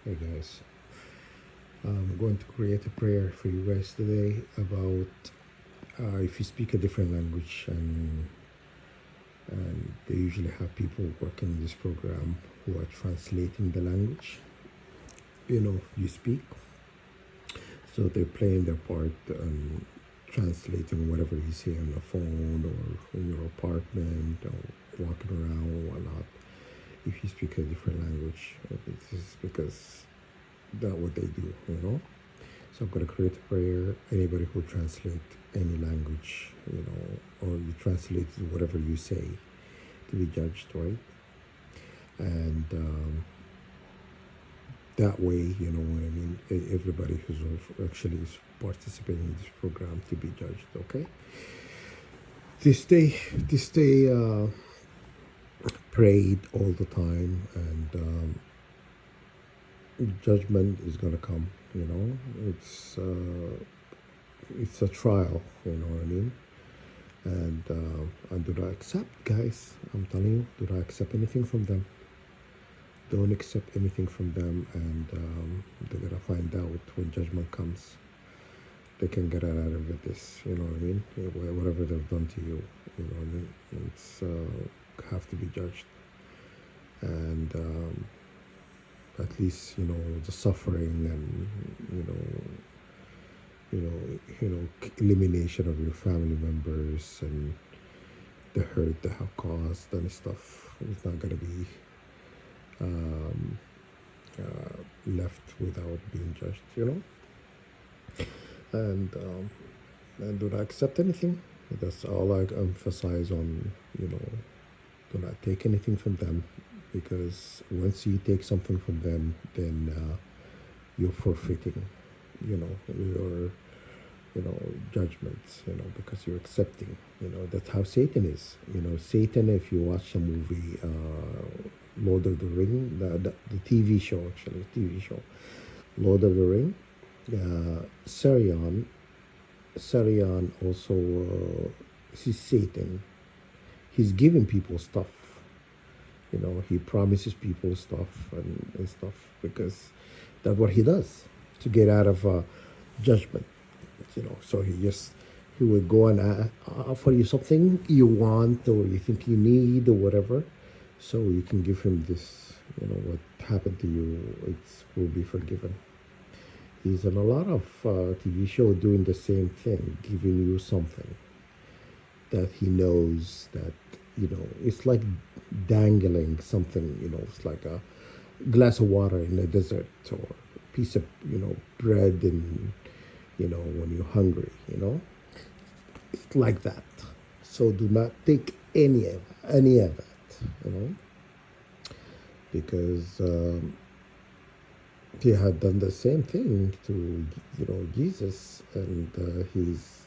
Hey guys, I'm going to create a prayer for you guys today about if you speak a different language, and they usually have people working in this program who are translating the language. You speak, so they're playing their part and translating whatever you say on the phone or in your apartment or walking around or whatnot. If you speak a different language, this is because that's what they do. So I'm going to create a prayer. Anybody who translate any language, or you translate whatever you say to be judged, right? And that way, you know what I mean. Everybody who's actually is participating in this program to be judged. Okay. This day, prayed all the time, and judgment is gonna come. It's it's a trial. You know what I mean. And do not accept, guys. I'm telling you, do not accept anything from them. Don't accept anything from them, and they're gonna find out when judgment comes. They can get out of it. This, you know what I mean? Whatever they've done to you, you know what I mean? It's have to be judged, and at least the suffering and elimination of your family members and the hurt they have caused and stuff is not going to be um, left without being judged. And do not accept anything. That's all I emphasize on. Do not take anything from them, because once you take something from them, then you're forfeiting, your judgments, because you're accepting. That's how Satan is. Satan, if you watch the movie Lord of the Ring, the TV show, actually, TV show, Lord of the Ring, Sarion also, he's Satan. He's giving people stuff. He promises people stuff and stuff, because that's what he does to get out of judgment. So he would go and offer you something you want or you think you need or whatever, so you can give him this. What happened to you, it will be forgiven. He's in a lot of TV show doing the same thing, giving you something that he knows that it's like dangling something. It's like a glass of water in the desert, or a piece of bread, and when you're hungry. It's like that. So do not take any of that. Because he had done the same thing to Jesus, and he's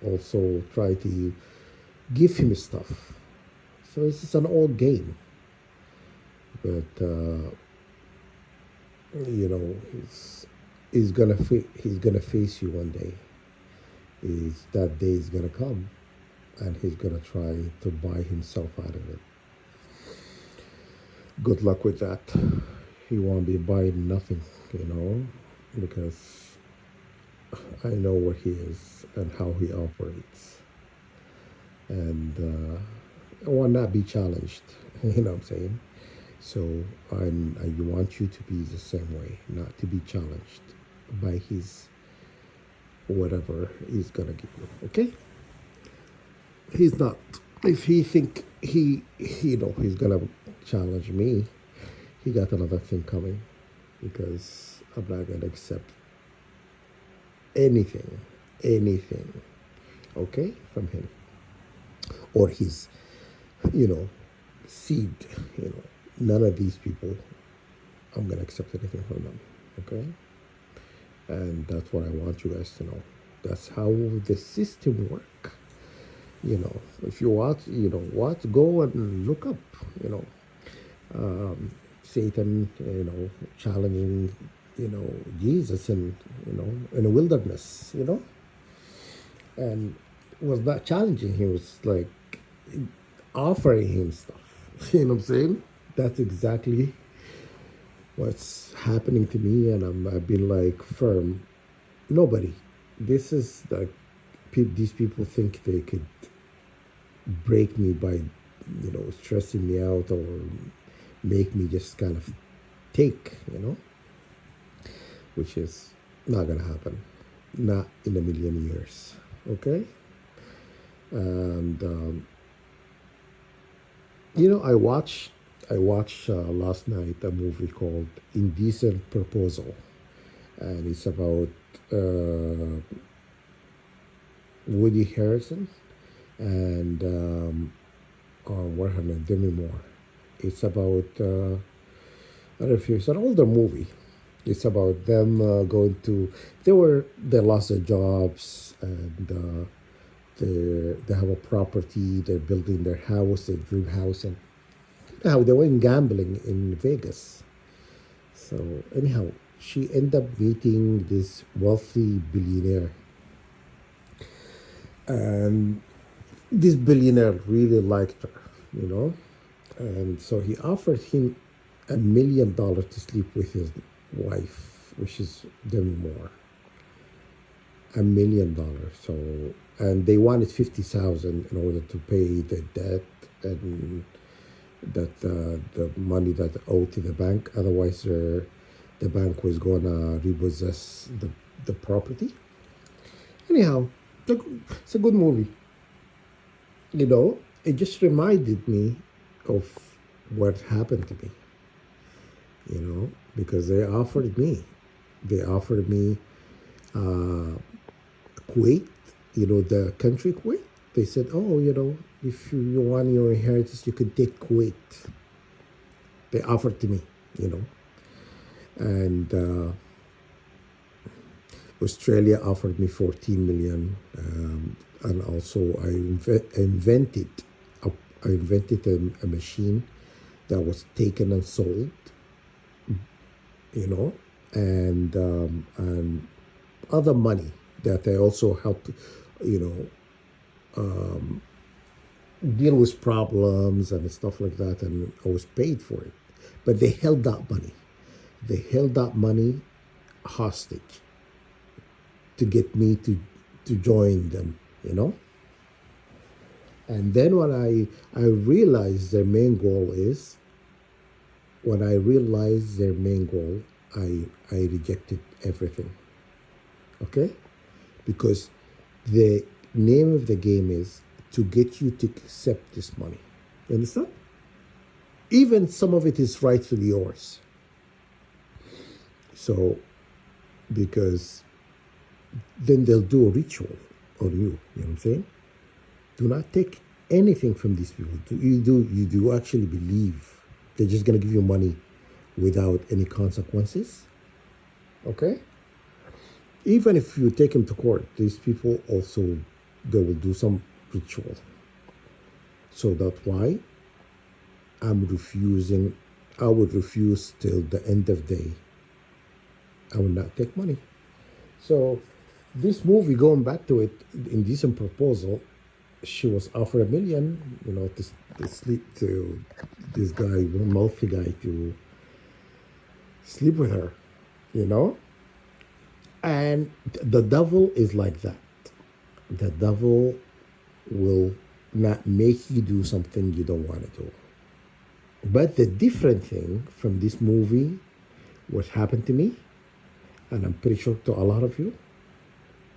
also tried to give him stuff. So it's just an old game. But he's gonna face you one day. That day is gonna come, and he's gonna try to buy himself out of it. Good luck with that. He won't be buying nothing, because I know what he is and how he operates, and I will not be challenged. You know what I'm saying? So I want you to be the same way, not to be challenged by his whatever he's gonna give you. Okay? He's not. If he think he's gonna challenge me, he got another thing coming, because I'm not gonna accept anything, anything, okay, from him or his, you know, seed. None of these people, I'm gonna accept anything from them, okay? And that's what I want you guys to know. That's how the system work. If you want, go and look up, Satan, challenging, Jesus in the wilderness, and was not challenging. He was like offering him stuff. You know what I'm saying? That's exactly what's happening to me, and I've been like firm. Nobody. This is like these people think they could break me by, stressing me out or make me just kind of take, which is not gonna happen, not in a million years. Okay, and I watched last night a movie called Indecent Proposal, and it's about uh, Woody Harrison and what her name, Demi Moore. It's about I don't know if it's an older movie. It's about them going to they lost their jobs, and they have a property. They're building their house, their dream house, and anyhow they went gambling in Vegas. So anyhow, she ended up meeting this wealthy billionaire, and this billionaire really liked her, you know, and so he offered him $1 million to sleep with his wife, which is Demi Moore. $1 million. So, and they wanted 50,000 in order to pay the debt and that the money that they owed to the bank. Otherwise, the bank was gonna repossess the property. Anyhow, it's a good movie. It just reminded me of what happened to me. Because they offered me uh, Kuwait, the country Kuwait. They said, oh, if you want your inheritance, you can take Kuwait. They offered to me, and Australia offered me 14 million, and also a, I invented a machine that was taken and sold, you know, and other money that I also helped, you know, deal with problems and stuff like that, and I was paid for it. But they held that money. They held that money hostage to get me to join them, And then I realized their main goal is, when I realized their main goal, I rejected everything. Okay? Because the name of the game is to get you to accept this money. You understand? Even some of it is rightfully yours. So, because then they'll do a ritual on you. You know what I'm saying? Do not take anything from these people. You do actually believe they're just gonna give you money without any consequences? Okay? Even if you take them to court, these people also, they will do some ritual. So that's why I would refuse till the end of the day. I will not take money. So this movie, going back to it, Indecent Proposal, she was offered 1 million, to sleep to this guy, one wealthy guy, to sleep with her, you know. And the devil is like that. The devil will not make you do something you don't want to do. But the different thing from this movie, what happened to me, and I'm pretty sure to a lot of you,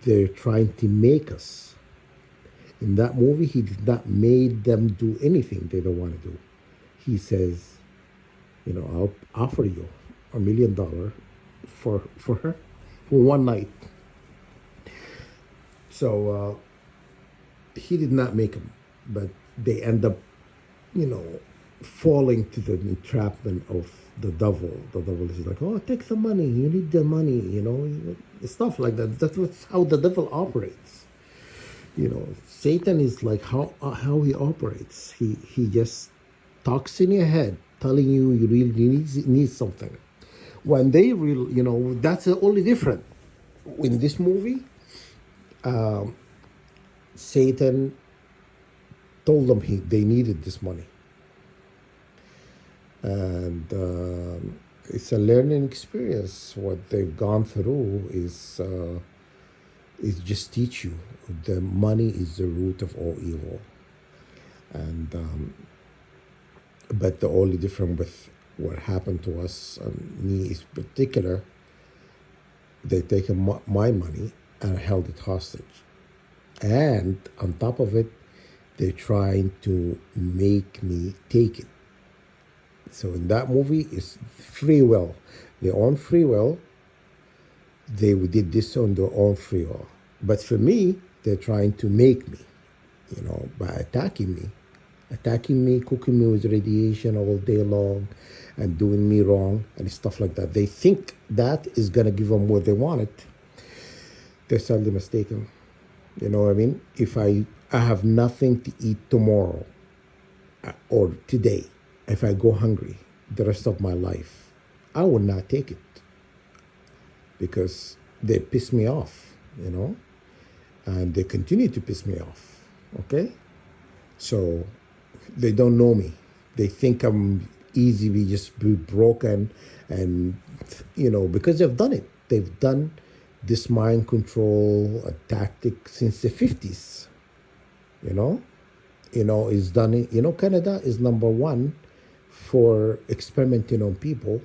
they're trying to make us. In that movie, he did not make them do anything they don't want to do. He says, I'll offer you $1 million for her for one night. So he did not make them, but they end up, falling to the entrapment of the devil. The devil is like, oh, take the money. You need the money, stuff like that. That's how the devil operates. Satan is like how he operates. He just talks in your head, telling you really need something. When they real, that's the only different. In this movie, Satan told them they needed this money, and it's a learning experience. What they've gone through is just teach you the money is the root of all evil, and but the only difference with what happened to us and me is particular, they taken my money and held it hostage, and on top of it, they're trying to make me take it. So in that movie, it's free will. Their own free will. They did this on their own free will. But for me, they're trying to make me, by attacking me, cooking me with radiation all day long, and doing me wrong and stuff like that. They think that is gonna give them what they wanted. They're sadly mistaken. You know what I mean? If I have nothing to eat tomorrow or today, if I go hungry the rest of my life, I will not take it because they piss me off, and they continue to piss me off. Okay? So they don't know me. They think I'm easily just be broken, and because they've done it. They've done this mind control tactic since the 50s. Is done. Canada is number one for experimenting on people.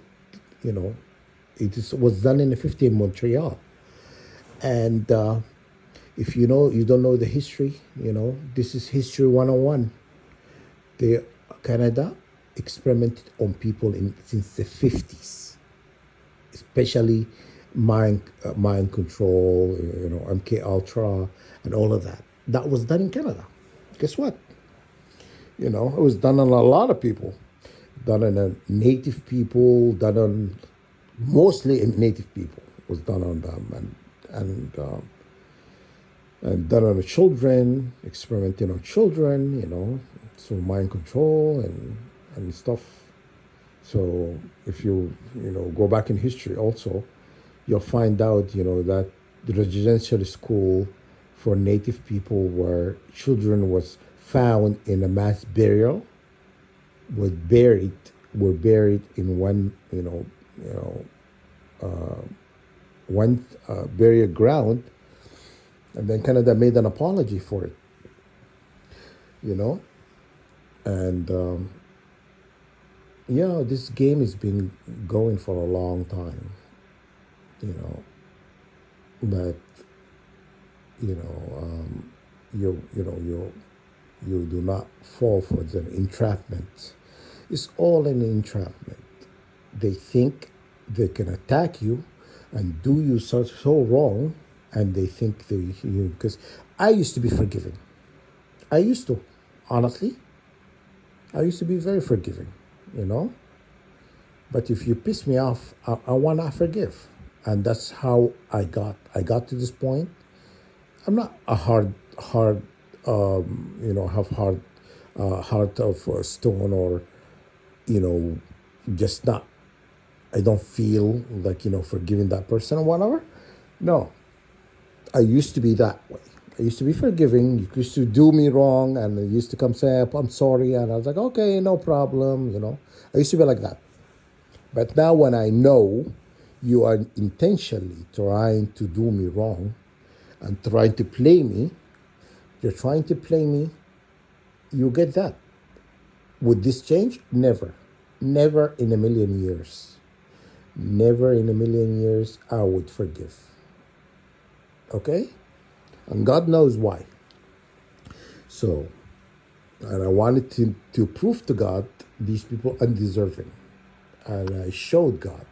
Was done in the 50s in Montreal, and if you don't know the history. This is history 101. The Canada experimented on people since the 50s, especially mind control, MK Ultra, and all of that. That was done in Canada. Guess what? It was done on a lot of people, done on native people, done on mostly native people. Was done on them, and done on the children, experimenting on children. So mind control and stuff. So if you go back in history also, you'll find out that the residential school for native people where children was found in a mass burial were buried in one burial ground, and then Canada made an apology for it. And this game has been going for a long time. But you do not fall for the entrapment. It's all an entrapment. They think they can attack you and do you so wrong, and they think because I used to be forgiving. Honestly, I used to be very forgiving, But if you piss me off, I want to forgive. And that's how I got to this point. I'm not a hard, have heart of stone, or, just not, I don't feel like, forgiving that person or whatever. No, I used to be that way. I used to be forgiving. You used to do me wrong, and they used to come say, I'm sorry. And I was like, okay, no problem, I used to be like that. But now when I know you are intentionally trying to do me wrong and trying to play me, you're trying to play me, you get that. Would this change? Never. Never in a million years. Never in a million years I would forgive. Okay? And God knows why. So, and I wanted to prove to God these people undeserving. And I showed God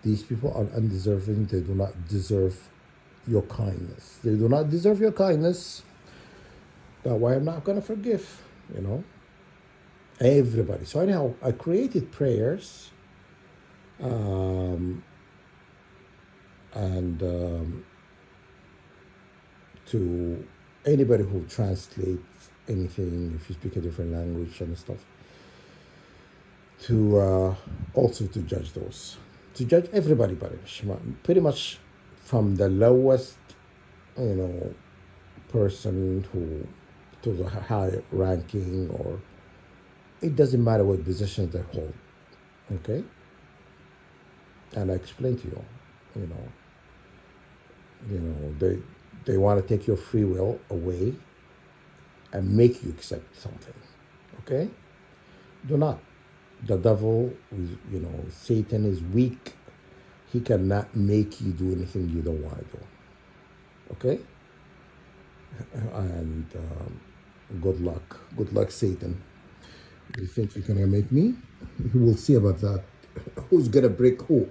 these people are undeserving. They do not deserve your kindness. They do not deserve your kindness. That's why I'm not going to forgive, everybody. So anyhow, I created prayers, and to anybody who translates anything, if you speak a different language and stuff, to also to judge those, to judge everybody, pretty much from the lowest, person who to the high ranking, or it doesn't matter what position they hold. Okay, And I explained to you, you know, they want to take your free will away and make you accept something. Okay? Do not. The devil is, Satan is weak. He cannot make you do anything you don't want to do. Okay? And good luck. Good luck, Satan. You think you're gonna make me? We'll see about that. Who's gonna break who?